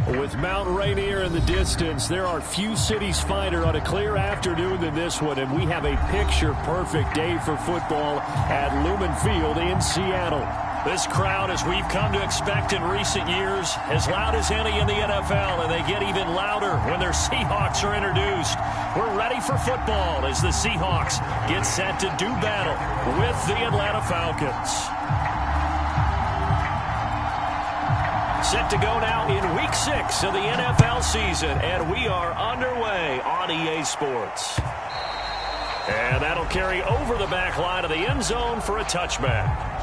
With Mount Rainier in the distance, there are few cities finer on a clear afternoon than this one, and we have a picture-perfect day for football at Lumen Field in Seattle. This crowd, as we've come to expect in recent years, as loud as any in the NFL, and they get even louder when their Seahawks are introduced. We're ready for football as the Seahawks get set to do battle with the Atlanta Falcons. Set to go now in Week 6 of the NFL season, and we are underway on EA Sports. And that'll carry over the back line of the end zone for a touchback.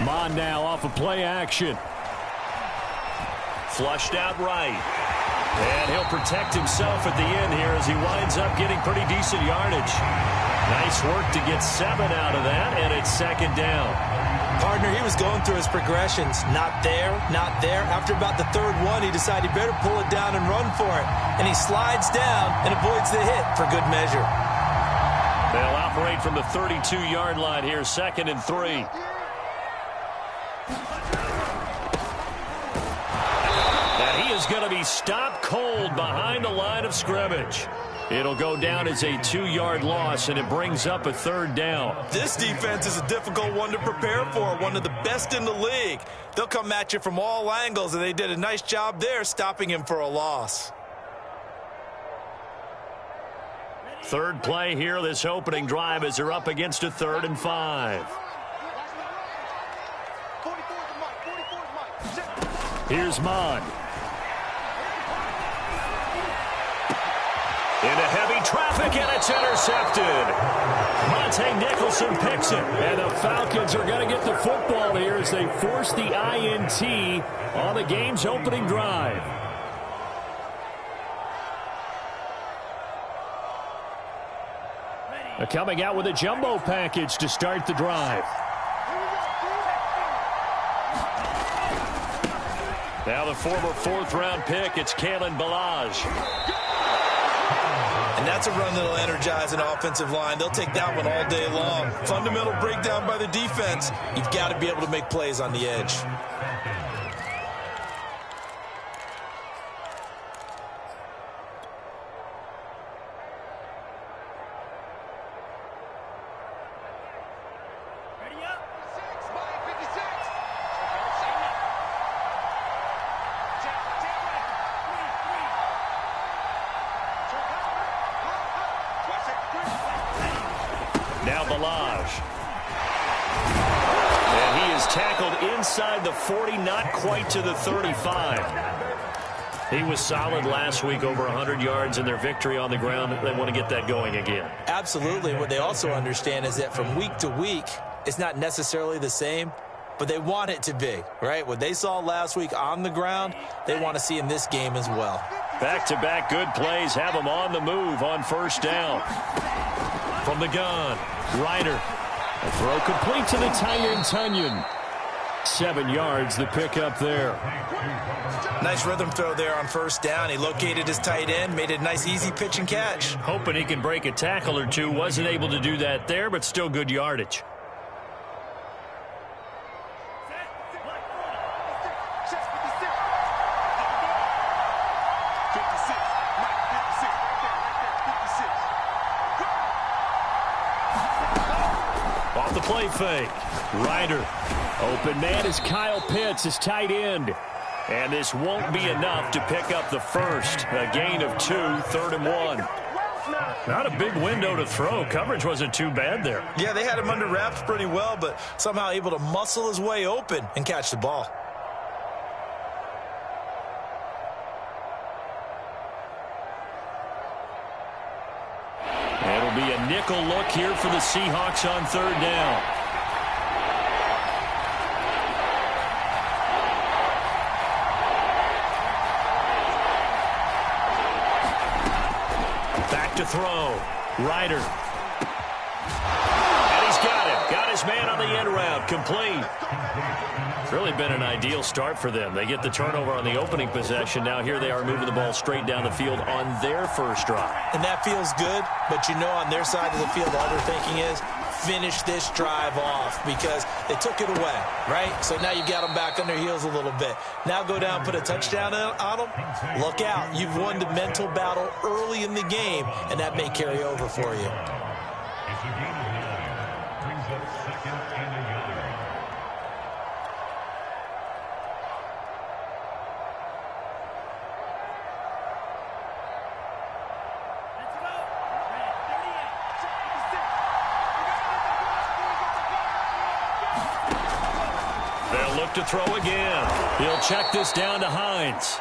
Mon now off of play action. Flushed out right. And he'll protect himself at the end here as he winds up getting pretty decent yardage. Nice work to get 7 out of that, and it's second down. Partner, he was going through his progressions. Not there, not there. After about the third one, he decided he better pull it down and run for it. And he slides down and avoids the hit for good measure. They'll operate from the 32-yard line here, 2nd and 3. Is going to be stopped cold behind the line of scrimmage. It'll go down as a 2-yard loss, and it brings up a 3rd down. This defense is a difficult one to prepare for, one of the best in the league. They'll come at you from all angles, and they did a nice job there stopping him for a loss. Third play here, this opening drive, as they're up against a 3rd and 5. Here's Mon. Into heavy traffic, and it's intercepted. Monte Nicholson picks it, and the Falcons are going to get the football here as they force the INT on the game's opening drive. They're coming out with a jumbo package to start the drive. Now the former 4th-round pick, it's Kalen Ballage. And that's a run that'll energize an offensive line. They'll take that one all day long. Fundamental breakdown by the defense. You've got to be able to make plays on the edge. Inside the 40, not quite to the 35. He was solid last week, over 100 yards in their victory on the ground. They want to get that going again. Absolutely. What they also understand is that from week to week, it's not necessarily the same, but they want it to be, right? What they saw last week on the ground, they want to see in this game as well. Back-to-back good plays have them on the move on 1st down. From the gun, Ryder. A throw complete to the tight end, Tunyon. 7 yards, the pickup there. Nice rhythm throw there on 1st down. He located his tight end, made it a nice, easy pitch and catch. Hoping he can break a tackle or two. Wasn't able to do that there, but still good yardage. Off the play fake. Ryder. Open man is Kyle Pitts, his tight end. And this won't be enough to pick up the first. A gain of 2, 3rd and 1. Not a big window to throw. Coverage wasn't too bad there. Yeah, they had him under wraps pretty well, but somehow able to muscle his way open and catch the ball. It'll be a nickel look here for the Seahawks on 3rd down. Back to throw. Ryder. the end route, complete. It's really been an ideal start for them. They get the turnover on the opening possession. Now here they are moving the ball straight down the field on their first drive. And that feels good, but you know on their side of the field all they're thinking is finish this drive off because they took it away, right? So now you got them back on their heels a little bit. Now go down, put a touchdown on them. Look out. You've won the mental battle early in the game, and that may carry over for you. To throw again. He'll check this down to Hines.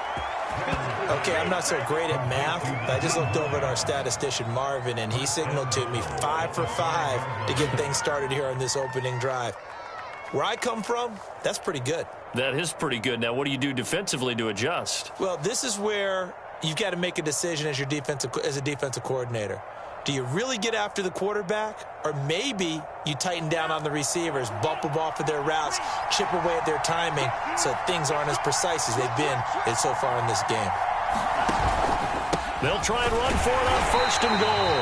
Okay, I'm not so great at math, but I just looked over at our statistician, Marvin, and he signaled to me 5 for 5 to get things started here on this opening drive. Where I come from, that's pretty good. That is pretty good. Now, what do you do defensively to adjust? Well, this is where you've got to make a decision as a defensive coordinator. Do you really get after the quarterback? Or maybe you tighten down on the receivers, bump them off of their routes, chip away at their timing so things aren't as precise as they've been so far in this game. They'll try and run for it on first and goal.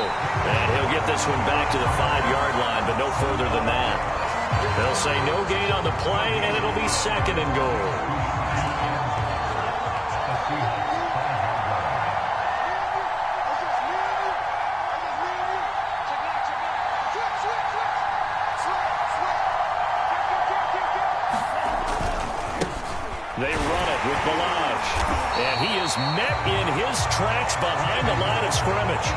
And he'll get this one back to the 5-yard line, but no further than that. They'll say no gain on the play, and it'll be second and goal. And he is met in his tracks behind the line of scrimmage.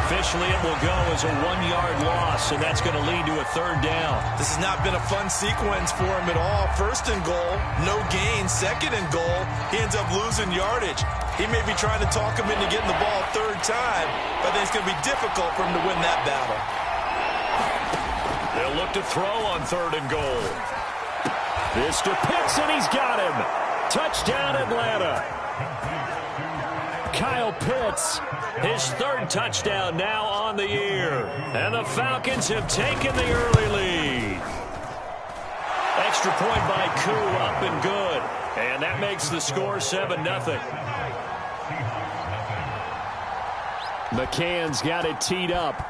Officially, it will go as a 1-yard loss, and that's going to lead to a third down. This has not been a fun sequence for him at all. First and goal, no gain. Second and goal, he ends up losing yardage. He may be trying to talk him into getting the ball third time, but then it's going to be difficult for him to win that battle. They'll look to throw on third and goal. This to Pitts, and he's got him. Touchdown, Atlanta. Kyle Pitts, his third touchdown now on the year. And the Falcons have taken the early lead. Extra point by Koo, up and good. And that makes the score 7-0. McCann's got it teed up.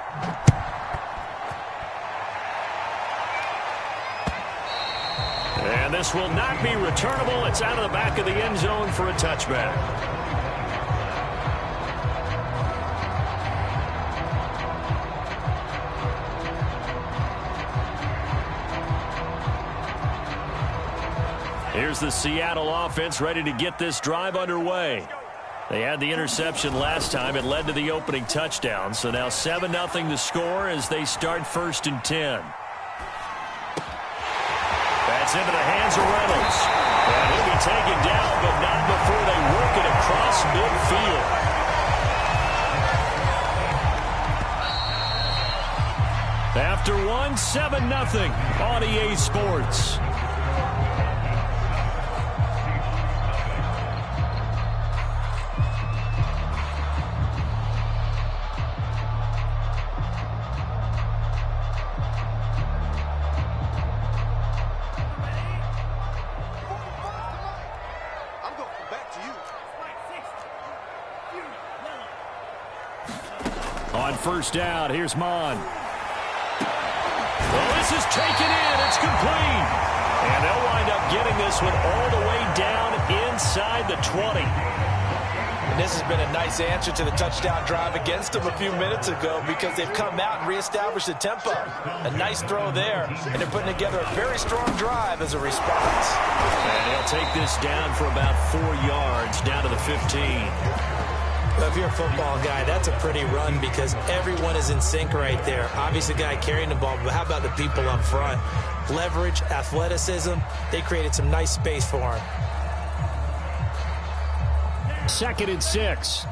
And this will not be returnable. It's out of the back of the end zone for a touchback. Here's the Seattle offense ready to get this drive underway. They had the interception last time. It led to the opening touchdown. So now 7-0 the score as they start first and 10. That's into the hands of Reynolds. And he'll be taken down, but not before they work it across midfield. After 7-0 on EA Sports. On first down, here's Mon. Well, this is taken in. It's complete. And they'll wind up getting this one all the way down inside the 20. And this has been a nice answer to the touchdown drive against them a few minutes ago because they've come out and reestablished the tempo. A nice throw there, and they're putting together a very strong drive as a response. And they'll take this down for about 4 yards, down to the 15. Well, if you're a football guy, that's a pretty run because everyone is in sync right there. Obviously, the guy carrying the ball, but how about the people up front? Leverage, athleticism, they created some nice space for him. 2nd and 6.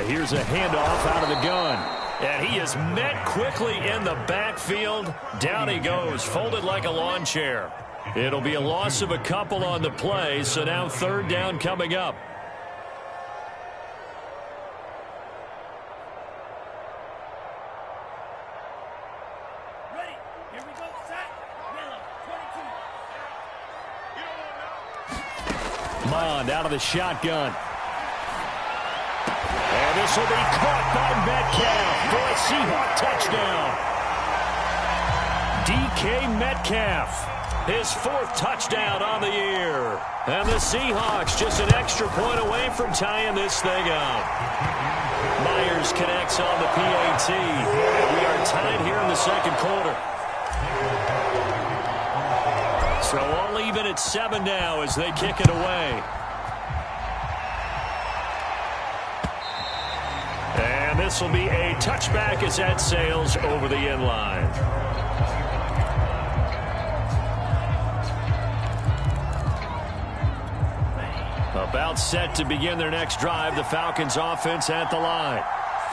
Here's a handoff out of the gun. And he is met quickly in the backfield. Down he goes, folded like a lawn chair. It'll be a loss of a couple on the play, so now third down coming up. Mond out of the shotgun. And this will be caught by Metcalf for a Seahawk touchdown. DK Metcalf, his 4th touchdown on the year. And the Seahawks just an extra point away from tying this thing up. Myers connects on the PAT. We are tied here in the second quarter. So all even at 7 now as they kick it away. And this will be a touchback as that sails over the end line. About set to begin their next drive, the Falcons offense at the line.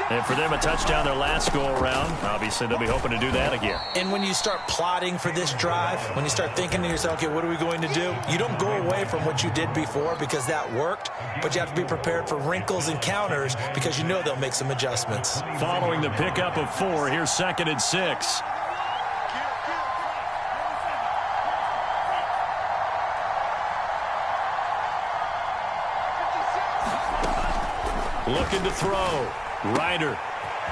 And for them, a touchdown their last go-around. Obviously, they'll be hoping to do that again. And when you start plotting for this drive, when you start thinking to yourself, okay, what are we going to do? You don't go away from what you did before because that worked, but you have to be prepared for wrinkles and counters because you know they'll make some adjustments. Following the pickup of 4, here's 2nd and 6. Looking to throw. Ryder.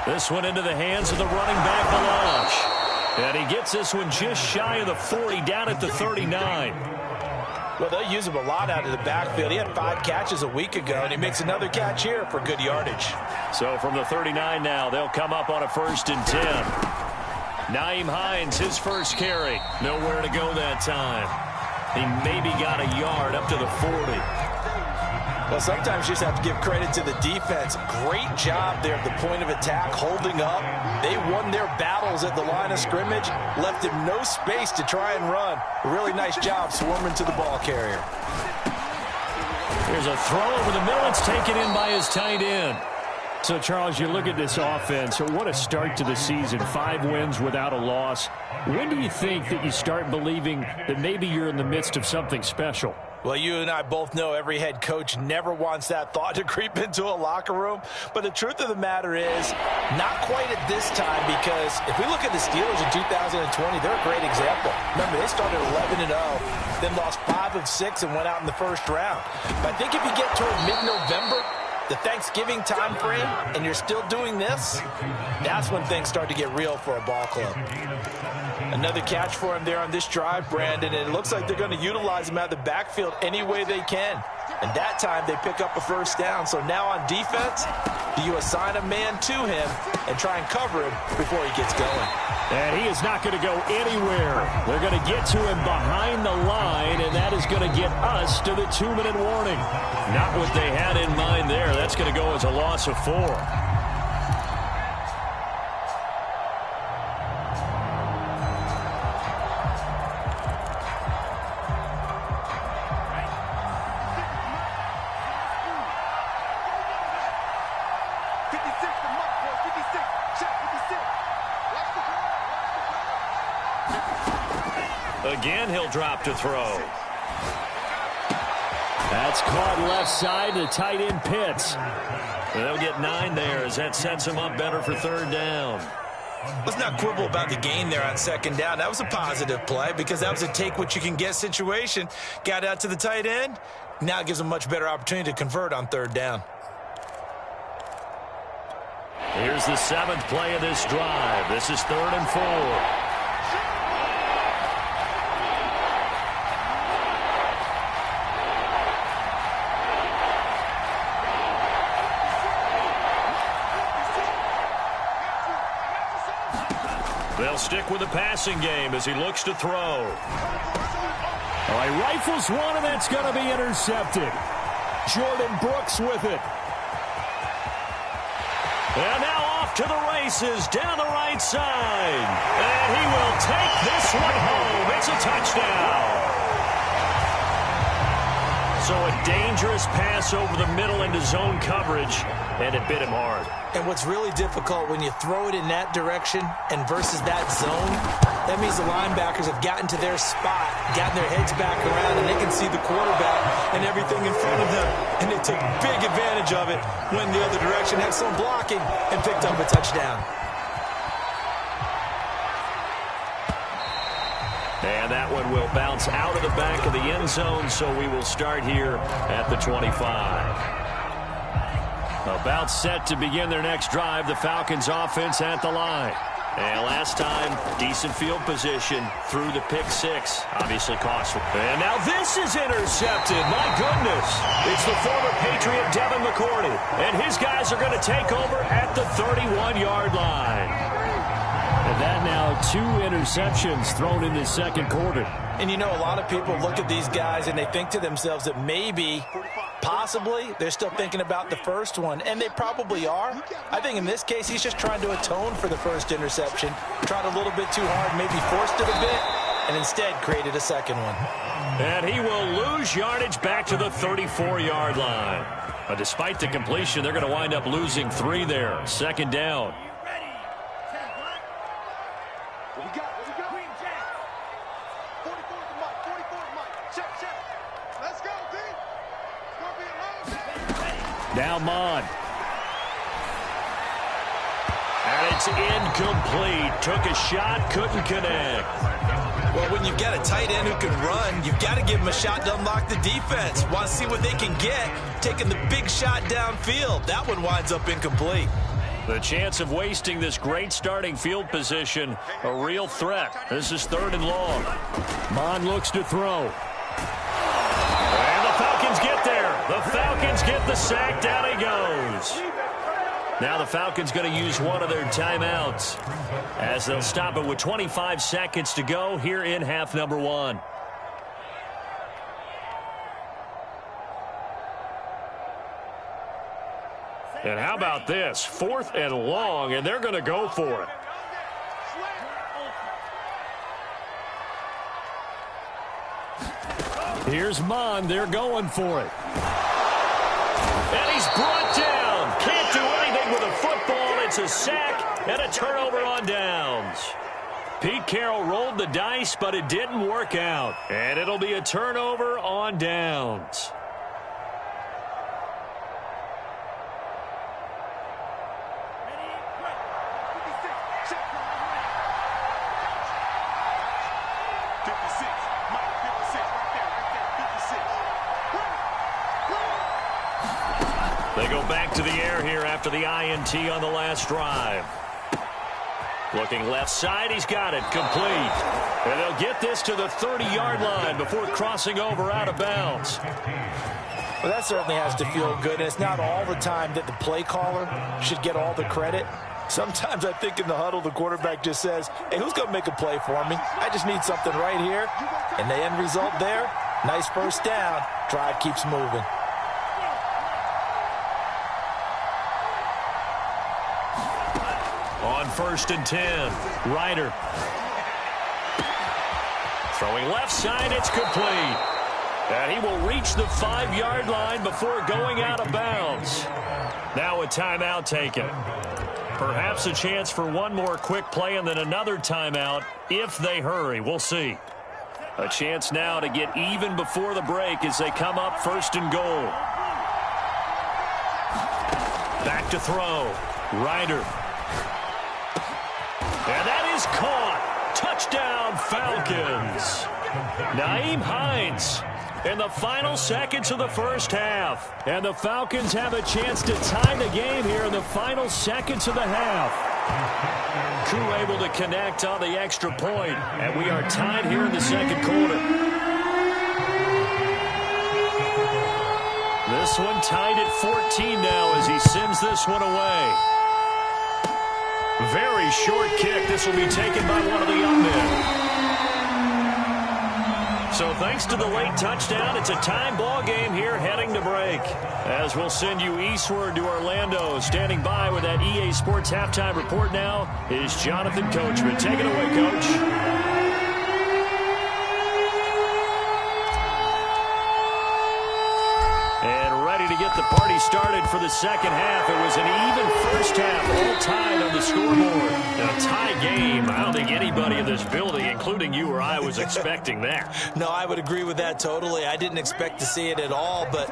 This one into the hands of the running back, Melange. And he gets this one just shy of the 40, down at the 39. Well, they'll use him a lot out of the backfield. He had 5 catches a week ago, and he makes another catch here for good yardage. So from the 39 now, they'll come up on a 1st and 10. Nyheim Hines, his first carry. Nowhere to go that time. He maybe got a yard up to the 40. Well, sometimes you just have to give credit to the defense. Great job there at the point of attack, holding up. They won their battles at the line of scrimmage, left him no space to try and run. A really nice job swarming to the ball carrier. Here's a throw over the middle. It's taken in by his tight end. So, Charles, you look at this offense. What a start to the season. 5 wins without a loss. When do you think that you start believing that maybe you're in the midst of something special? Well, you and I both know every head coach never wants that thought to creep into a locker room. But the truth of the matter is, not quite at this time, because if we look at the Steelers in 2020, they're a great example. Remember, they started 11-0, then lost 5 of 6 and went out in the first round. But I think if you get toward mid-November, the Thanksgiving time frame, and you're still doing this, that's when things start to get real for a ball club. Another catch for him there on this drive, Brandon, and it looks like they're going to utilize him out of the backfield any way they can. And that time they pick up a 1st down. So now on defense, do you assign a man to him and try and cover him before he gets going? And he is not going to go anywhere. They're going to get to him behind the line, and that is going to get us to the 2-minute warning. Not what they had in mind there. That's going to go as a loss of 4. Again, he'll drop to throw. That's caught left side to tight end Pitts. They'll get 9 there as that sets him up better for 3rd down. Let's not quibble about the gain there on 2nd down. That was a positive play because that was a take-what-you-can-get situation. Got out to the tight end. Now it gives him a much better opportunity to convert on 3rd down. Here's the 7th play of this drive. This is 3rd and 4. They'll stick with the passing game as he looks to throw. All right, rifles one, and that's going to be intercepted. Jordan Brooks with it. And now off to the races down the right side. And he will take this one home. It's a touchdown. So a dangerous pass over the middle into zone coverage, and it bit him hard. And what's really difficult when you throw it in that direction and versus that zone, that means the linebackers have gotten to their spot, gotten their heads back around, and they can see the quarterback and everything in front of them. And they took big advantage of it when the other direction had some blocking and picked up a touchdown. And that one will bounce out of the back of the end zone, so we will start here at the 25. About set to begin their next drive, the Falcons offense at the line. And last time, decent field position through the pick six. Obviously costly. And now this is intercepted. My goodness. It's the former Patriot Devin McCourty. And his guys are going to take over at the 31-yard line. And that now 2 interceptions thrown in the second quarter. And you know, a lot of people look at these guys and they think to themselves that maybe, possibly, they're still thinking about the first one. And they probably are. I think in this case, he's just trying to atone for the first interception. Tried a little bit too hard, maybe forced it a bit, and instead created a second one. And he will lose yardage back to the 34-yard line. But despite the completion, they're going to wind up losing 3 there. Second down. Now Mon. And it's incomplete. Took a shot, couldn't connect. Well, when you've got a tight end who can run, you've got to give him a shot to unlock the defense. Want to see what they can get, taking the big shot downfield. That one winds up incomplete. The chance of wasting this great starting field position, a real threat. This is 3rd and long. Mon looks to throw. And the Falcons get there. The Falcons get the sack. Down he goes. Now the Falcons going to use one of their timeouts as they'll stop it with 25 seconds to go here in half number 1. And how about this? 4th and long, and they're going to go for it. Here's Mon. They're going for it. And he's brought down. Can't do anything with a football. It's a sack and a turnover on downs. Pete Carroll rolled the dice, but it didn't work out. And it'll be a turnover on downs. They go back to the air here after the INT on the last drive. Looking left side, he's got it, complete. And they'll get this to the 30-yard line before crossing over out of bounds. Well, that certainly has to feel good. And it's not all the time that the play caller should get all the credit. Sometimes I think in the huddle, the quarterback just says, hey, who's going to make a play for me? I just need something right here. And the end result there, nice first down. Drive keeps moving. On 1st and 10, Ryder. Throwing left side, it's complete. And he will reach the 5-yard line before going out of bounds. Now a timeout taken. Perhaps a chance for one more quick play and then another timeout if they hurry. We'll see. A chance now to get even before the break as they come up 1st and goal. Back to throw. Ryder. And that is caught. Touchdown, Falcons. Nyheim Hines in the final seconds of the first half. And the Falcons have a chance to tie the game here in the final seconds of the half. Crew able to connect on the extra point. And we are tied here in the second quarter. This one tied at 14 now as he sends this one away. Very short kick. This will be taken by one of the young men. So thanks to the late touchdown, it's a time ball game here heading to break. As we'll send you eastward to Orlando. Standing by with that EA Sports halftime report now is Jonathan Coachman. Take it away, Coach. To get the party started for the second half. It was an even first half, all tied on the scoreboard. A tie game. I don't think anybody in this building, including you or I, was expecting that. No, I would agree with that totally. I didn't expect to see it at all, but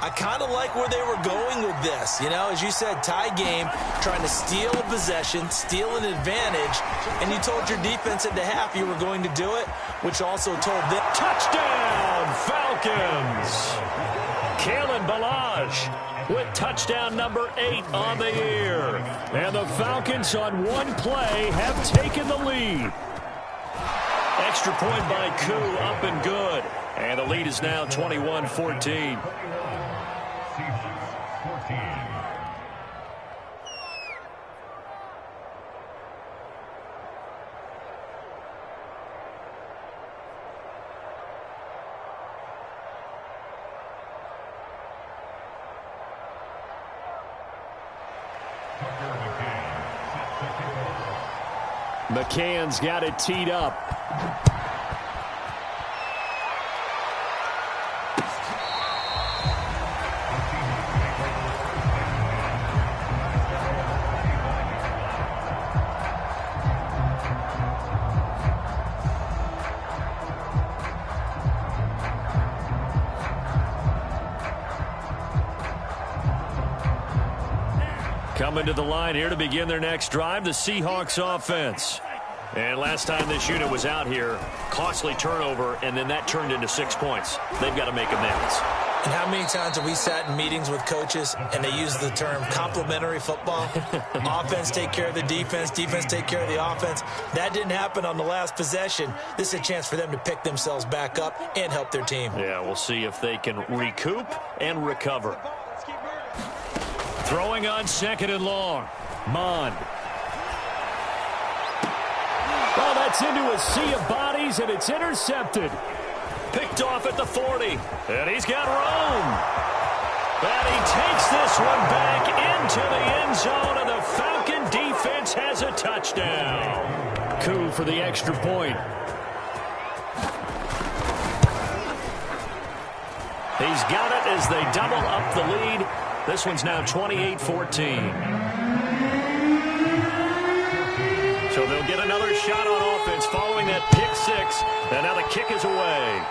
I kind of like where they were going with this. You know, as you said, tie game, trying to steal a possession, steal an advantage, and you told your defense at the half you were going to do it, which also told them. Touchdown, Falcons! Kalen Ballage with touchdown number 8 on the year. And the Falcons on one play have taken the lead. Extra point by Koo, up and good. And the lead is now 21-14. McCann's got it teed up. Coming to the line here to begin their next drive, the Seahawks offense. And last time this unit was out here, costly turnover, and then that turned into 6 points. They've got to make amends. And how many times have we sat in meetings with coaches and they use the term complementary football? Offense take care of the defense, defense take care of the offense. That didn't happen on the last possession. This is a chance for them to pick themselves back up and help their team. Yeah, we'll see if they can recoup and recover. Throwing on 2nd and long. Mond. Oh, that's into a sea of bodies, and it's intercepted. Picked off at the 40. And he's got room. And he takes this one back into the end zone, and the Falcon defense has a touchdown. Koo for the extra point. He's got it as they double up the lead. This one's now 28-14. So they'll get another shot on offense following that pick 6. And now the kick is away.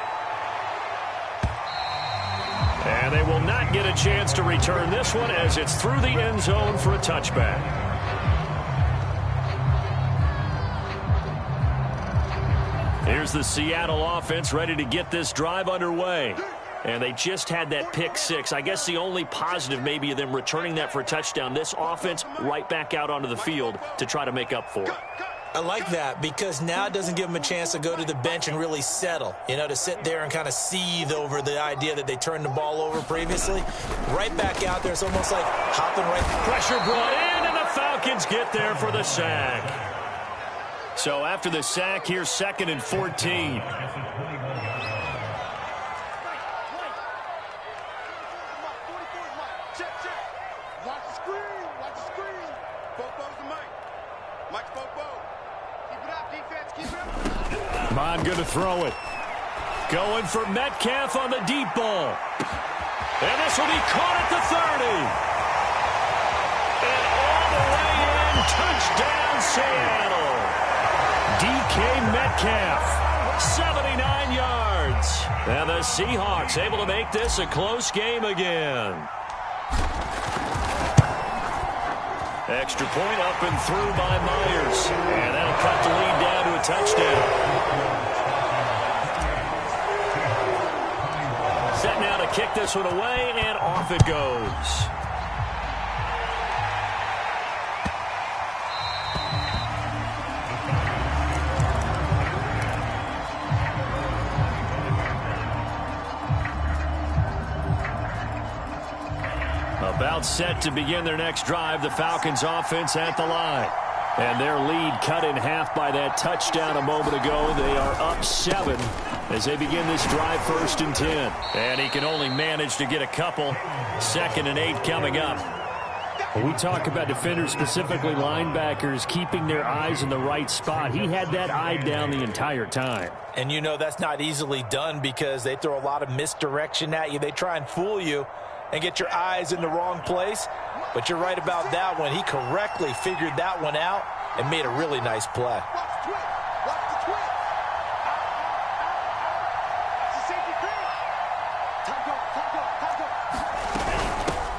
And they will not get a chance to return this one as it's through the end zone for a touchback. Here's the Seattle offense ready to get this drive underway. And they just had that pick 6. I guess the only positive maybe of them returning that for a touchdown. This offense right back out onto the field to try to make up for it. I like that because now it doesn't give them a chance to go to the bench and really settle. You know, to sit there and kind of seethe over the idea that they turned the ball over previously. Right back out there. It's almost like hopping right. Pressure brought in, and the Falcons get there for the sack. So after the sack, here's 2nd and 14. Mond going to throw it. Going for Metcalf on the deep ball. And this will be caught at the 30. And all the way in, touchdown Seattle. DK Metcalf, 79 yards. And the Seahawks able to make this a close game again. Extra point up and through by Myers. And that'll cut the lead down to a touchdown. Set now to kick this one away, and off it goes. About set to begin their next drive, the Falcons offense at the line. And their lead cut in half by that touchdown a moment ago. They are up 7 as they begin this drive, 1st and 10. And he can only manage to get a couple. 2nd and 8 coming up. When we talk about defenders, specifically linebackers, keeping their eyes in the right spot. He had that eye down the entire time. And you know that's not easily done because they throw a lot of misdirection at you. They try and fool you and get your eyes in the wrong place. But you're right about that one. He correctly figured that one out and made a really nice play.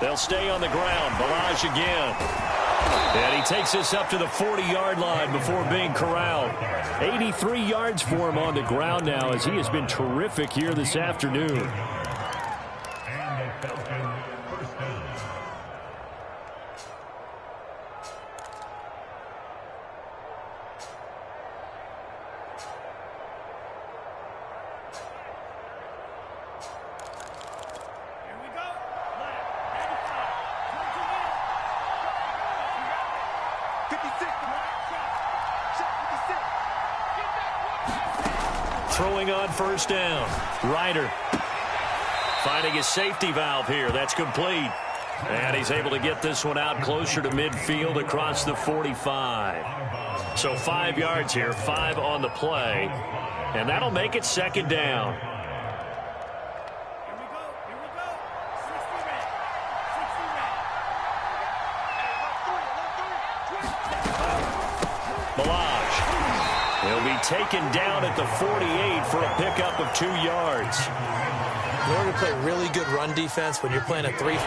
They'll stay on the ground. Balaj again. And he takes this up to the 40-yard line before being corralled. 83 yards for him on the ground now, as he has been terrific here this afternoon. Throwing on first down. Ryder finding his safety valve here. That's complete. And he's able to get this one out closer to midfield across the 45. So 5 yards here, 5 on the play. And that'll make it second down. He'll be taken down at the 48 for a pickup of 2 yards. In order to play really good run defense when you're playing a 3-4,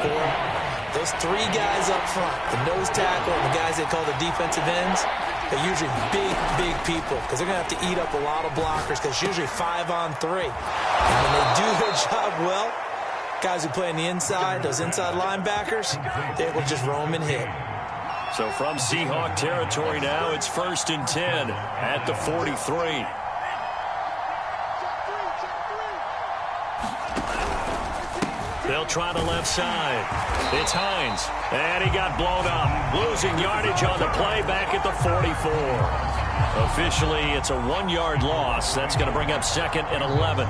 those 3 guys up front, the nose tackle and the guys they call the defensive ends, they're usually big people because they're going to have to eat up a lot of blockers because it's usually 5 on 3. And when they do their job well, guys who play on the inside, those inside linebackers, they're able to just roam and hit. So from Seahawk territory now, it's 1st and 10 at the 43. They'll try the left side. It's Hines, and he got blown up. Losing yardage on the play back at the 44. Officially, it's a 1-yard loss. That's going to bring up 2nd and 11.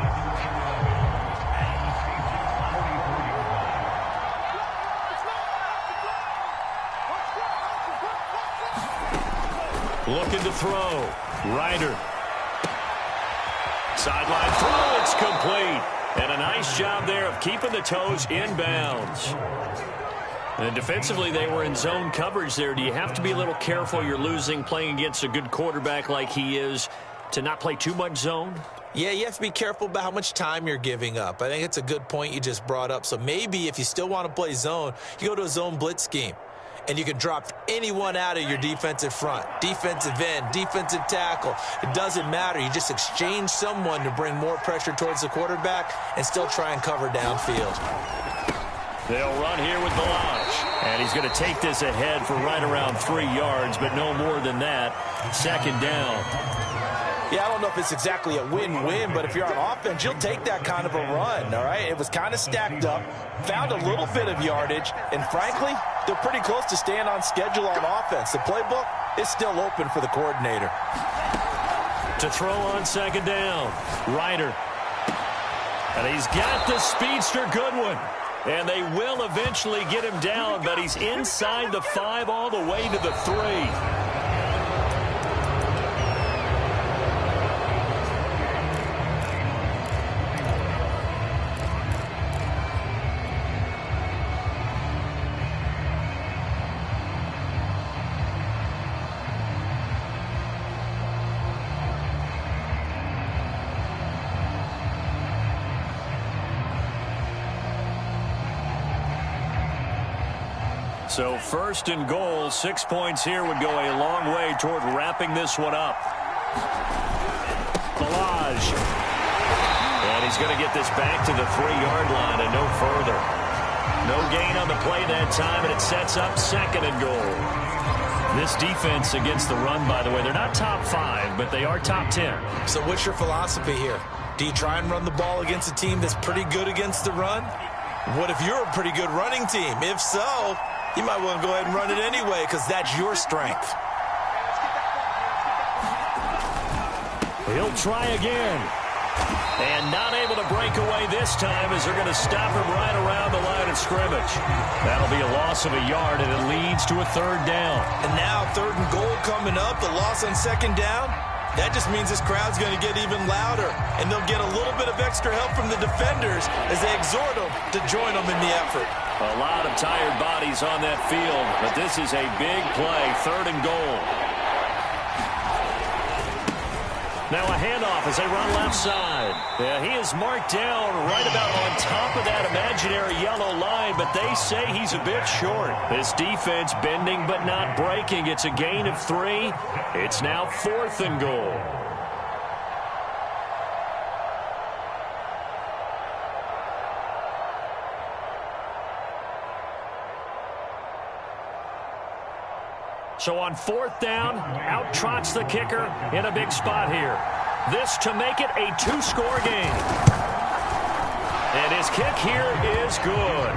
Looking to throw. Ryder. Sideline throw. It's complete. And a nice job there of keeping the toes in bounds. And defensively, they were in zone coverage there. Do you have to be a little careful? You're losing playing against a good quarterback like he is to not play too much zone? Yeah, you have to be careful about how much time you're giving up. I think it's a good point you just brought up. So maybe if you still want to play zone, you go to a zone blitz scheme. And you can drop anyone out of your defensive front. Defensive end, defensive tackle. It doesn't matter. You just exchange someone to bring more pressure towards the quarterback and still try and cover downfield. They'll run here with Balaj. And he's going to take this ahead for right around 3 yards, but no more than that. 2nd down. Yeah, I don't know if it's exactly a win-win, but if you're on offense, you'll take that kind of a run, all right? It was kind of stacked up, found a little bit of yardage, and frankly, they're pretty close to staying on schedule on offense. The playbook is still open for the coordinator. To throw on 2nd down, Ryder. And he's got the speedster Goodwin. And they will eventually get him down, but he's inside the 5 all the way to the 3. So 1st and goal, 6 points here would go a long way toward wrapping this one up. Balaj. And he's going to get this back to the 3-yard line and no further. No gain on the play that time, and it sets up 2nd and goal. This defense against the run, by the way, they're not top 5, but they are top 10. So what's your philosophy here? Do you try and run the ball against a team that's pretty good against the run? What if you're a pretty good running team? If so, you might want to go ahead and run it anyway because that's your strength. He'll try again. And not able to break away this time as they're going to stop him right around the line of scrimmage. That'll be a loss of a yard, and it leads to a 3rd down. And now 3rd and goal coming up, the loss on 2nd down. That just means this crowd's going to get even louder, and they'll get a little bit of extra help from the defenders as they exhort them to join them in the effort. A lot of tired bodies on that field, but this is a big play, 3rd and goal. Now a handoff as they run left side. Yeah, he is marked down right about on top of that imaginary yellow line, but they say he's a bit short. This defense bending but not breaking. It's a gain of 3. It's now 4th and goal. So on 4th down, out trots the kicker in a big spot here. This to make it a 2-score game. And his kick here is good.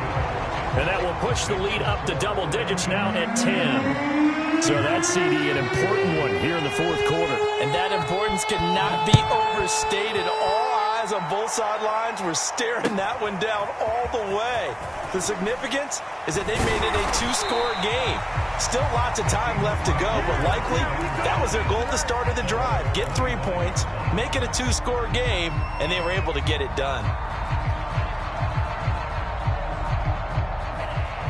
And that will push the lead up to double digits now at 10. So that's, CD, an important one here in the 4th quarter. And that importance cannot be overstated. All eyes on both sidelines were staring that one down all the way. The significance is that they made it a 2-score game. Still lots of time left to go, but likely that was their goal at the start of the drive. Get 3 points, make it a 2-score game, and they were able to get it done.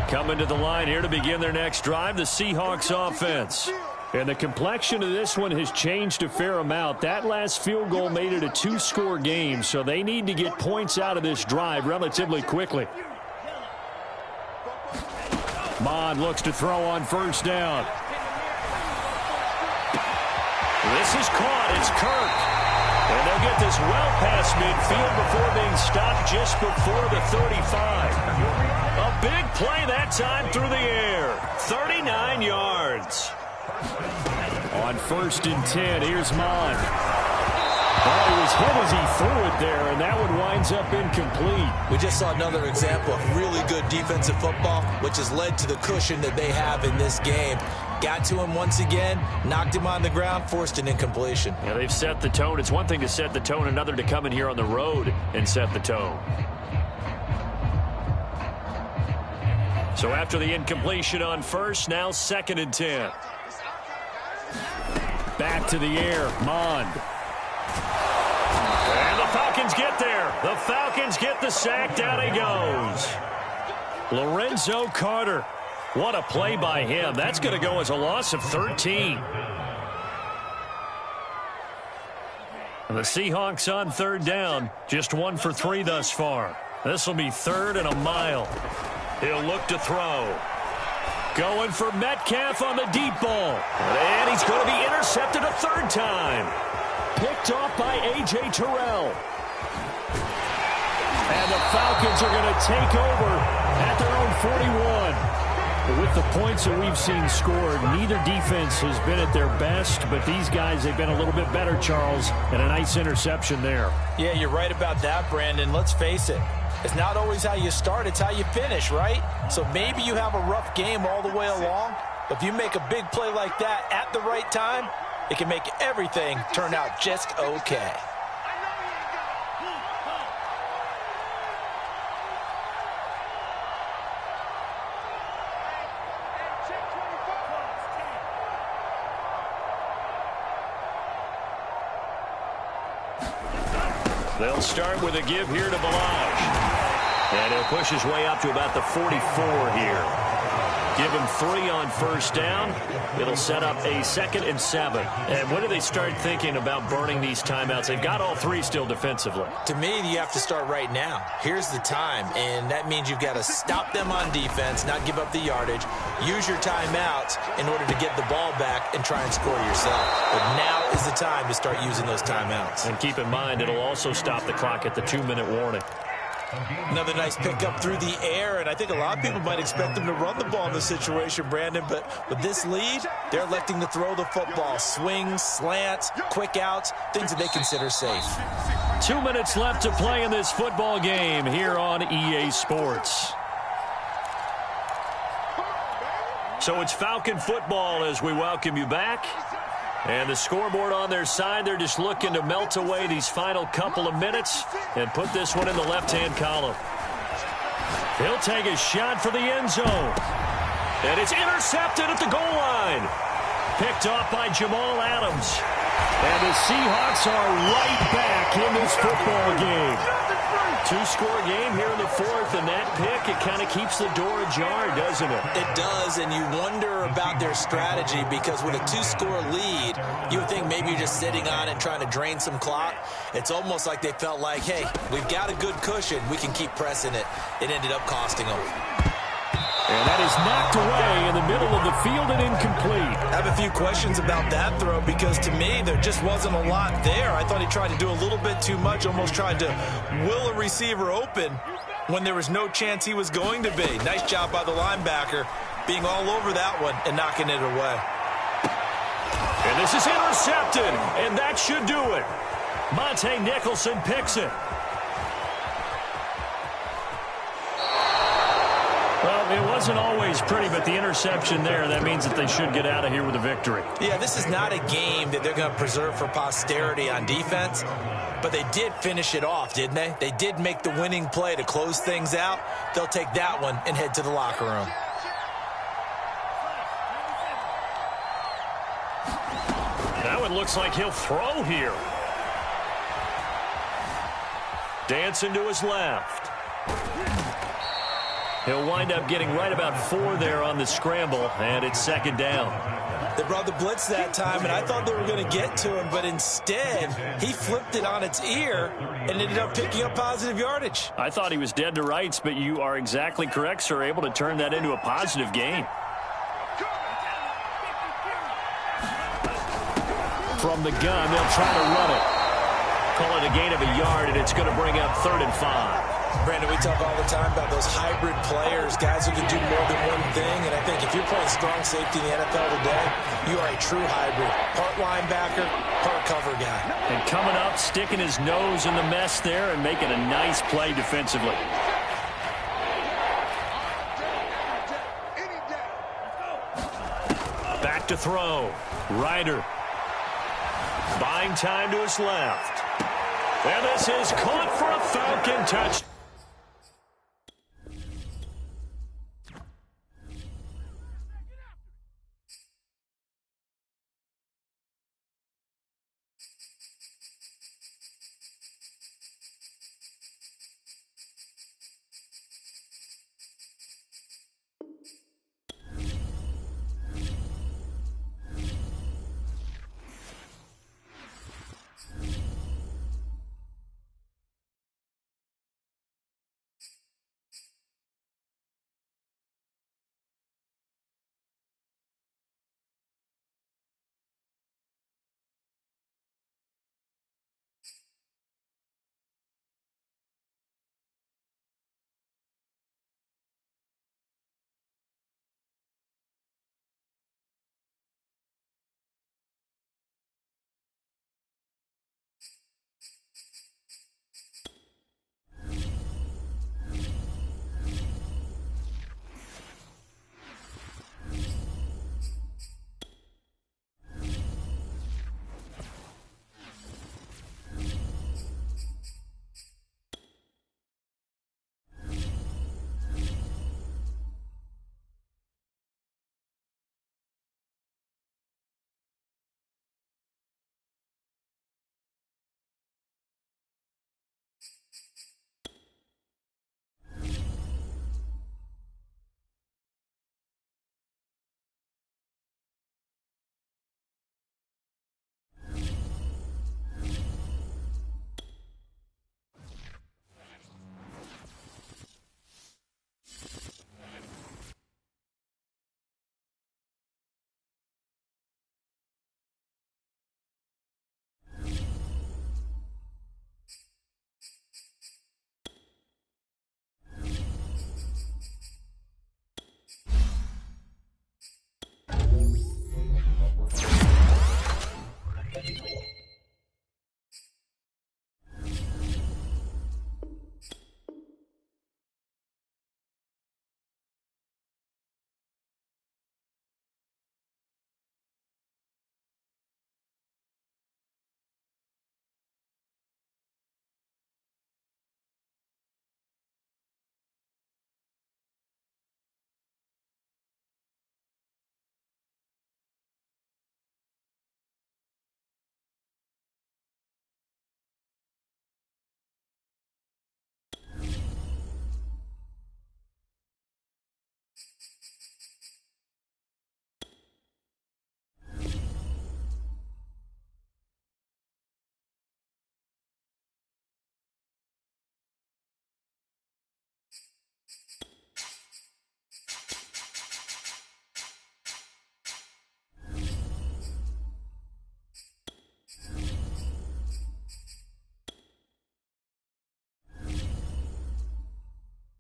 Coming to the line here to begin their next drive, the Seahawks offense. And the complexion of this one has changed a fair amount. That last field goal made it a 2-score game, so they need to get points out of this drive relatively quickly. Mond looks to throw on 1st down. This is caught. It's Kirk. And they'll get this well past midfield before being stopped just before the 35. A big play that time through the air. 39 yards. On 1st and 10, here's Mond. Well, he was hit as he threw it there, and that one winds up incomplete. We just saw another example of really good defensive football, which has led to the cushion that they have in this game. Got to him once again, knocked him on the ground, forced an incompletion. Yeah, they've set the tone. It's one thing to set the tone, another to come in here on the road and set the tone. So after the incompletion on 1st, now 2nd and 10. Back to the air, Mond. And the Falcons get there. The Falcons get the sack. Down he goes. Lorenzo Carter. What a play by him. That's going to go as a loss of 13. And the Seahawks on 3rd down. Just 1 for 3 thus far. This will be 3rd and a mile. He'll look to throw. Going for Metcalf on the deep ball. And he's going to be intercepted a 3rd time. Picked off by A.J. Terrell. And the Falcons are going to take over at their own 41. With the points that we've seen scored, neither defense has been at their best, but these guys, they've been a little bit better, Charles, and a nice interception there. Yeah, you're right about that, Brandon. Let's face it. It's not always how you start, it's how you finish, right? So maybe you have a rough game all the way along, but if you make a big play like that at the right time, it can make everything turn out just okay. They'll start with a give here to Balaj. And he'll push his way up to about the 44 here. Give him 3 on 1st down. It'll set up a 2nd and 7. And when do they start thinking about burning these timeouts? They've got all 3 still defensively. To me, you have to start right now. Here's the time, and that means you've got to stop them on defense, not give up the yardage. Use your timeouts in order to get the ball back and try and score yourself. But now is the time to start using those timeouts. And keep in mind, it'll also stop the clock at the 2-minute warning. Another nice pickup through the air, and I think a lot of people might expect them to run the ball in this situation, Brandon, but with this lead, they're electing to throw the football. Swings, slants, quick outs, things that they consider safe. 2 minutes left to play in this football game here on EA Sports. So it's Falcon football as we welcome you back. And the scoreboard on their side, they're just looking to melt away these final couple of minutes and put this one in the left-hand column. He'll take a shot for the end zone. And it's intercepted at the goal line. Picked off by Jamal Adams. And the Seahawks are right back in this football game. Two-score game here in the fourth, and that pick, it kind of keeps the door ajar, doesn't it? It does, and you wonder about their strategy because with a two-score lead, you would think maybe you're just sitting on it and trying to drain some clock. It's almost like they felt like, hey, we've got a good cushion. We can keep pressing it. It ended up costing them. And that is knocked away in the middle of the field and incomplete. I have a few questions about that throw because to me there just wasn't a lot there. I thought he tried to do a little bit too much, almost tried to will a receiver open when there was no chance he was going to be. Nice job by the linebacker being all over that one and knocking it away. And this is intercepted, and that should do it. Monte Nicholson picks it. Well, it wasn't always pretty, but the interception there, that means that they should get out of here with a victory. Yeah, this is not a game that they're going to preserve for posterity on defense, but they did finish it off, didn't they? They did make the winning play to close things out. They'll take that one and head to the locker room. Now it looks like he'll throw here. Dancing to his left. He'll wind up getting right about 4 there on the scramble, and it's second down. They brought the blitz that time, and I thought they were going to get to him, but instead, he flipped it on its ear and ended up picking up positive yardage. I thought he was dead to rights, but you are exactly correct, sir, able to turn that into a positive gain. From the gun, they'll try to run it. Call it a gain of a yard, and it's going to bring up 3rd and 5. Brandon, we talk all the time about those hybrid players, guys who can do more than one thing, and I think if you're playing strong safety in the NFL today, you are a true hybrid. Part linebacker, part cover guy. And coming up, sticking his nose in the mess there and making a nice play defensively. Back to throw. Ryder. Buying time to his left. And this is caught for a Falcon touchdown.